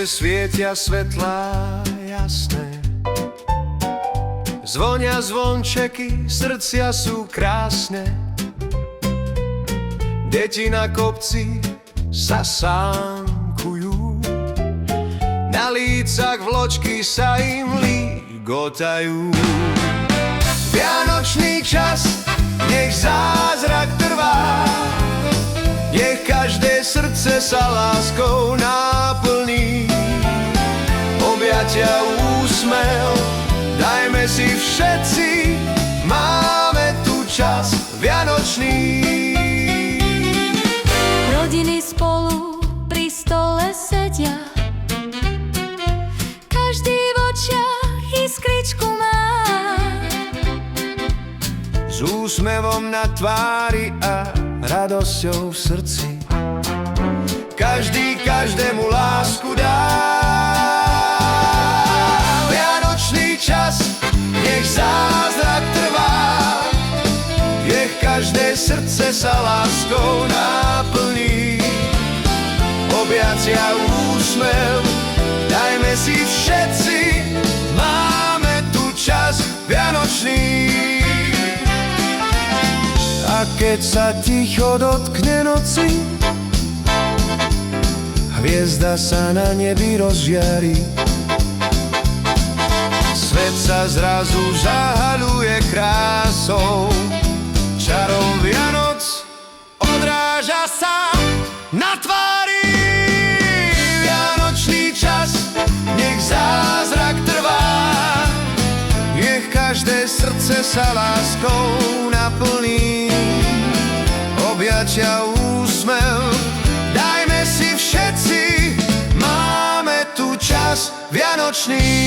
svietia svetlá jasné. Zvonia zvončeky, srdcia sú krásne. Deti na kopci sa sánkujú, na lícach vločky sa im ligotajú. Vianočný čas, nech zázrak trvá, nech každé srdce sa láskou náplní. Objatia, úsmev, dajme si všetci, máme tu čas vianočný. Rodiny spolu pri stole sedia, každý v očiach iskričku má. S úsmevom na tvári a radosťou v srdci, každý každému lásku dá. Vianočný čas, nech zázrak trvá, nech každé srdce sa láskou náplní. Objatia, úsmev, dajme si všetci, máme tu čas vianočný. A keď sa ticho dotkne noci, hviezda sa na nebi rozžiari. Svet sa zrazu zahaľuje krásou, čarom Vianoc odráža sa na tvári. Vianočný čas, nech zázrak trvá, nech každé srdce sa láskou naplní. Objatia, úsmev, dajme si všetci, máme tu čas vianočný.